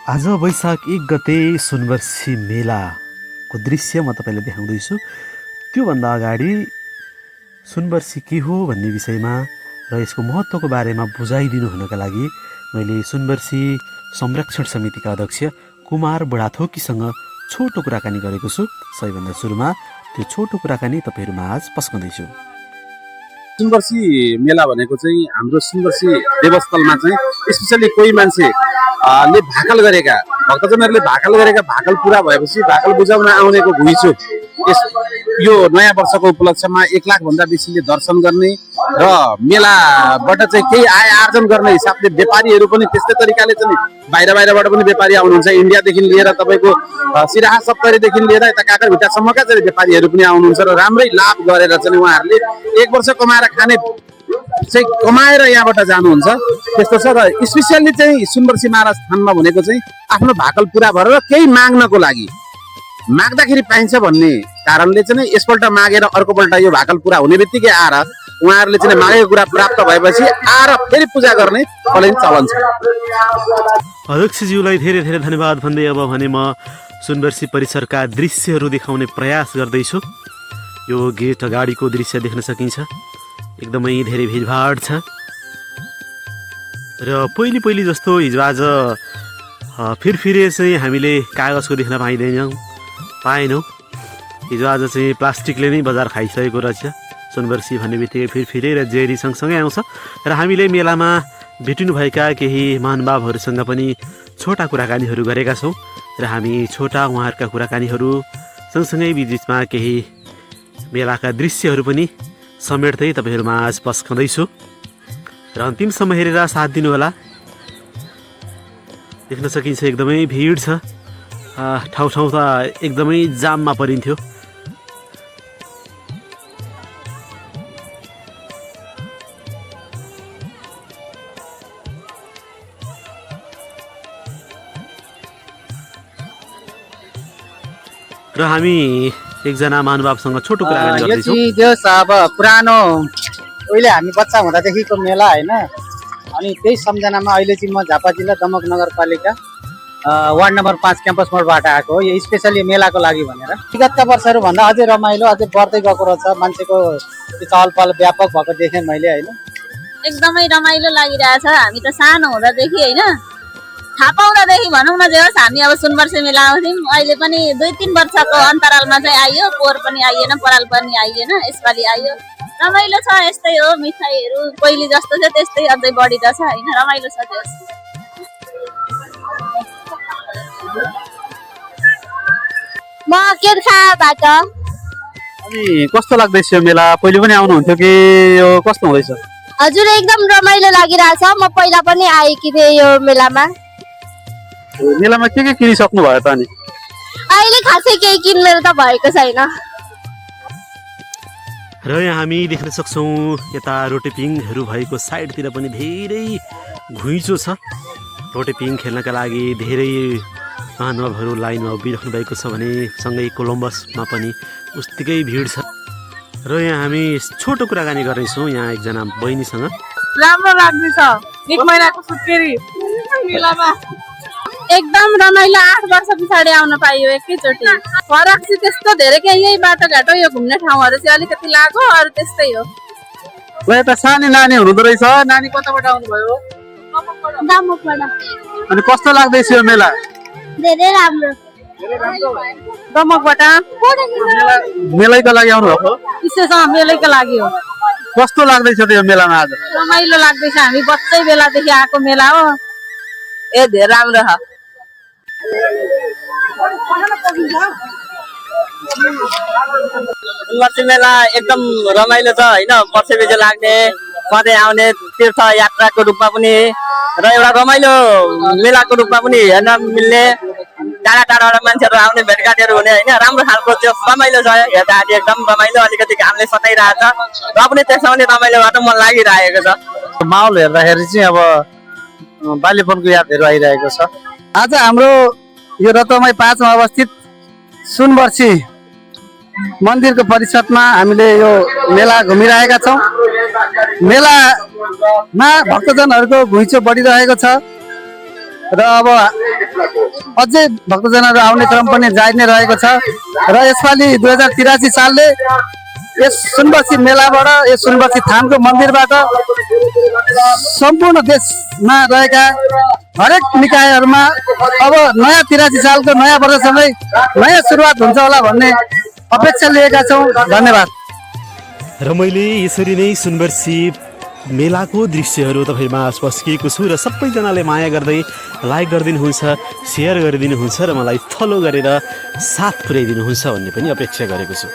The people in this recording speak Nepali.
आज वैशाख 1 गते सुनवर्सी मेलाको दृश्य म तपाईँलाई देखाउँदैछु। त्योभन्दा अगाडि सुनवर्सी के हो भन्ने विषयमा र यसको महत्त्वको बारेमा बुझाइदिनु हुनका लागि मैले सुनवर्सी संरक्षण समितिका अध्यक्ष कुमार बुढाथोकीसँग छोटो कुराकानी गरेको छु। सबैभन्दा सुरुमा त्यो छोटो कुराकानी तपाईँहरूमा आज पस्काउँदैछु। सुनवर्सी मेला भनेको चाहिँ हाम्रो सुनवर्सी देवस्थलमा चाहिँ स्पेसली कोही मान्छे ले भाकल गरेका भक्तजनहरूले भाकल गरेका भाकल पुरा भएपछि भाकल बुझाउन आउनेको घुइँचो यो नयाँ वर्षको उपलक्ष्यमा 1 लाख भन्दा बेसीले दर्शन गर्ने र मेलाबाट चाहिँ केही आय आर्जन गर्ने हिसाबले व्यापारीहरू पनि त्यस्तै तरिकाले चाहिँ बाहिरबाट पनि व्यापारी आउनुहुन्छ। इन्डियादेखि लिएर तपाईँको सिराहा सप्तरीदेखि लिएर यता काकरभिट्टासम्मका चाहिँ व्यापारीहरू पनि आउनुहुन्छ र राम्रै लाभ गरेर चाहिँ उहाँहरूले 1 वर्ष कमाएर खाने चाहिँ कमाएर यहाँबाट जानुहुन्छ। त्यस्तो छ र स्पेसियली चाहिँ सुनवर्सी महाराज थानमा भनेको चाहिँ आफ्नो भाकल पुरा भएर केही माग्नको लागि माग्दाखेरि पाइन्छ भन्ने कारणले चाहिँ यसपल्ट मागेर अर्कोपल्ट यो भाकल पुरा हुने बित्तिकै आएर उहाँहरूले चाहिँ मागेको कुरा प्राप्त भएपछि आएर फेरि पूजा गर्ने चलन छ। अध्यक्षज्यूलाई धेरै धेरै धन्यवाद भन्दै अब भने म सुनवर्सी परिसरका दृश्यहरू देखाउने प्रयास गर्दैछु। यो गेट अगाडिको दृश्य देख्न सकिन्छ, एकदमै धेरै भिडभाड छ र पहिले जस्तो हिजो आज फिरफिरे चाहिँ हामीले कागजको देख्न पाएनौँ। हिजो आज चाहिँ प्लास्टिकले नै बजार खाइसकेको रहेछ। सुनवर्सी भन्ने बित्तिकै फिरफिरे र जेरी सँगसँगै आउँछ र हामीले मेलामा भेटिनुभएका केही महानुभावहरूसँग पनि छोटा कुराकानीहरू गरेका छौँ र हामी छोटा उहाँहरूका कुराकानीहरू सँगसँगै बिचमा केही मेलाका दृश्यहरू पनि समेट्दै तपाईँहरूमा आज पस्काउँदैछु र अन्तिमसम्म हेरेर साथ दिनुहोला। देख्न सकिन्छ एकदमै भिड छ, ठाउँ त एकदमै जाममा परिन्थ्यो। र हामी एकजना महानुभावसँग छोटो कुराकानी गर्दैछौँ। यो अब पुरानो उहिले हामी बच्चा हुँदादेखिको मेला होइन, अनि त्यही सम्झनामा अहिले चाहिँ म झापा जिल्ला दमक नगरपालिका वार्ड नम्बर 5 क्याम्पस मोडबाट आएको हो। यो स्पेसली मेलाको लागि भनेर विगतका वर्षहरूभन्दा अझै रमाइलो अझै बढ्दै गएको रहेछ। मान्छेको चहल पहल व्यापक भएको देखेँ मैले होइन, एकदमै रमाइलो लागिरहेछ। हामी त सानो हुँदादेखि होइन, थाहा पाउँदादेखि भनौँ न जे होस् हामी अब सुनवर्सी मेला आउँथ्यौँ। अहिले पनि 2-3 वर्षको अन्तरालमा चाहिँ आइयो, पोहोर पनि आइएन, पराल पनि आइएन, यसपालि आइयो। रमाइलो छ, यस्तै हो। मिठाईहरू पहिले जस्तो छ त्यस्तै अझै बढिरहेछ होइन, रमाइलो छ त्यो। म केरखाबाट। अनि कस्तो लाग्दैछ यो मेला? पहिले पनि आउनुहुन्थ्यो कि यो कस्तो हुँदैछ? हजुर एकदम रमाइलो लागिरहेछ। म पहिला पनि आएकी थिएँ यो मेलामा। मेलामा के किनिसक्नु भयो त? अनि अहिले खासै केही किन्नु त भएको छैन। र यहाँ हामी देख्न सक्छौँ यता रोटेपिङहरू भएको साइडतिर पनि धेरै घुइँचो छ। रोटेपिङ खेल्नका लागि धेरै महानुभावहरू लाइनमा उभिराख्नु भएको छ भने सँगै कोलम्बसमा पनि उस्तिकै भिड छ। र यहाँ हामी छोटो कुराकानी गर्नेछौँ यहाँ एकजना बहिनीसँग। राम्रो लाग्दैछ, 1 महिनाको सुत्केरी मेलामा एकदम रमाइलो। 8 वर्ष पछाडि आउन पाइयो एकैचोटि। फरक चाहिँ त्यस्तो धेरै केही, यही बाटोघाटो यो घुम्ने ठाउँहरू चाहिँ अलिकति लाग्यो, अरू त्यस्तै हो। यता सानो नानी हुनुहुँदो रहेछ। नानी कताबाट आउनुभयो? दमकबाट। अनि कस्तो लाग्दैछ यो मेला? धेरै राम्रो। दमकबाट मेलैको लागि आउनुभएको? विशेष मेलैको लागि हो। कस्तो लाग्दैछ त यो मेलामा आज? रमाइलो लाग्दैछ। हामी बच्चै बेलादेखि आएको मेला हो। धेरै राम्रो छ। सुनवर्सी मेला एकदम रमाइलो छ होइन, वर्षैपछि लाग्ने, सधैँ आउने तीर्थ यात्राको रूपमा पनि र एउटा रमाइलो मेलाको रूपमा पनि हेर्न मिल्ने, टाढा टाढाबाट मान्छेहरू आउने, भेटघाटहरू हुने होइन, राम्रो खालको त्यो रमाइलो छ। हेर्दाखेरि एकदम रमाइलो, अलिकति घामले सताइरहेछ र पनि त्यसमा पनि रमाइलो गर्न मन लागिरहेको छ। माहौल हेर्दाखेरि चाहिँ अब बाल्यपनको यादहरू आइरहेको छ। आज हाम्रो यो रतनमाई 5 मा अवस्थित सुनवर्सी मन्दिरको परिसरमा हामीले यो मेला घुमिरहेका छौँ। मेलामा भक्तजनहरूको घुइँचो बढिरहेको छ र अब अझै भक्तजनहरू आउने क्रम पनि जारी नै रहेको छ र यसपालि 2083 सालले यस सुनबर्सी मेलाबाट यस सुनबर्सी थानको मन्दिरबाट सम्पूर्ण देशमा रहेका हरेक निकायहरूमा अब नयाँ 83 सालको नयाँ वर्षसँगै नयाँ सुरुवात हुन्छ होला भन्ने अपेक्षा लिएका छौँ। धन्यवाद। र मैले यसरी नै सुनबर्सी मेलाको दृश्यहरू तपाईँमा पस्किएको छु र सबैजनाले माया गर्दै लाइक गरिदिनुहुन्छ, सेयर गरिदिनुहुन्छ र मलाई फलो गरेर साथ पुर्याइदिनुहुन्छ भन्ने पनि अपेक्षा गरेको छु।